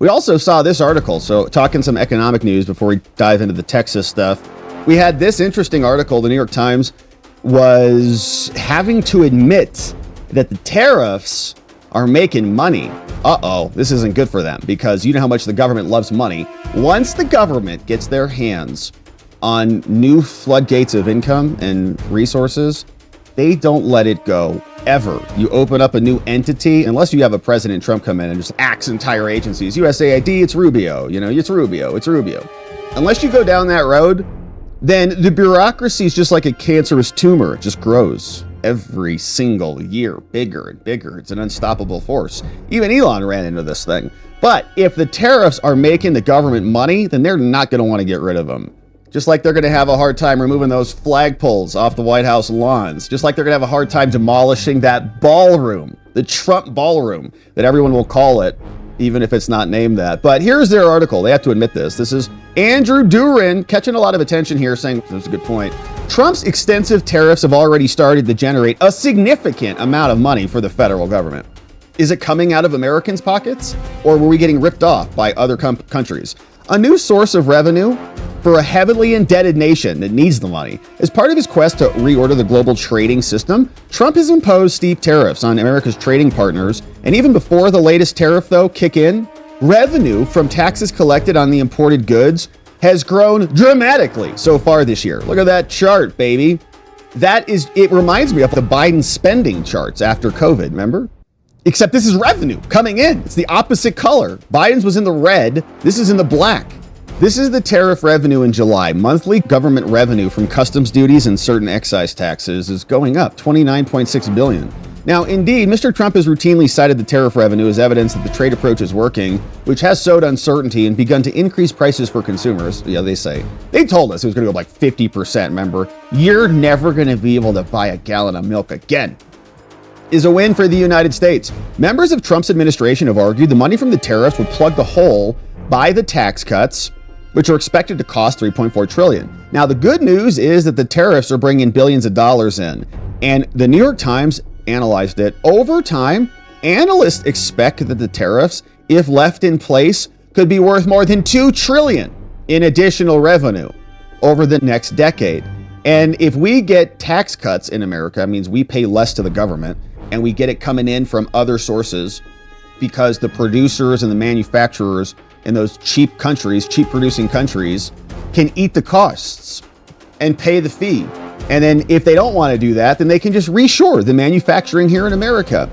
We also saw this article. So talking some economic news before we dive into the Texas stuff. We had this interesting article. The New York Times was having to admit that the tariffs are making money. Uh-oh, this isn't good for them, because you know how much the government loves money. Once the government gets their hands on new floodgates of income and resources, they don't let it go ever. You open up a new entity, unless you have a President Trump come in and just axe entire agencies. USAID, it's Rubio. It's Rubio. Unless you go down that road, then the bureaucracy is just like a cancerous tumor. It just grows every single year, bigger and bigger. It's an unstoppable force. Even Elon ran into this thing. But if the tariffs are making the government money, then they're not going to want to get rid of them. Just like they're going to have a hard time removing those flagpoles off the White House lawns. Just like they're going to have a hard time demolishing that ballroom, the Trump ballroom, that everyone will call it, even if it's not named that. But here's their article. They have to admit this. This is Andrew Durin catching a lot of attention here, saying, that's a good point, Trump's extensive tariffs have already started to generate a significant amount of money for the federal government. Is it coming out of Americans' pockets, or were we getting ripped off by other countries? A new source of revenue for a heavily indebted nation that needs the money. As part of his quest to reorder the global trading system, Trump has imposed steep tariffs on America's trading partners. And even before the latest tariff, though, kick in, revenue from taxes collected on the imported goods has grown dramatically so far this year. Look at that chart, baby. It reminds me of the Biden spending charts after COVID, remember? Except this is revenue coming in. It's the opposite color. Biden's was in the red. This is in the black. This is the tariff revenue in July. Monthly government revenue from customs duties and certain excise taxes is going up, $29.6 billion. Now, indeed, Mr. Trump has routinely cited the tariff revenue as evidence that the trade approach is working, which has sowed uncertainty and begun to increase prices for consumers. Yeah, they say. They told us it was going to go like 50%, remember? You're never going to be able to buy a gallon of milk again. Is a win for the United States. Members of Trump's administration have argued the money from the tariffs would plug the hole by the tax cuts, which are expected to cost $3.4 trillion. Now, the good news is that the tariffs are bringing billions of dollars in, and the New York Times analyzed it. Over time, analysts expect that the tariffs, if left in place, could be worth more than $2 trillion in additional revenue over the next decade. And if we get tax cuts in America, it means we pay less to the government, and we get it coming in from other sources because the producers and the manufacturers in those cheap producing countries can eat the costs and pay the fee. And then if they don't want to do that, then they can just reshore the manufacturing here in America.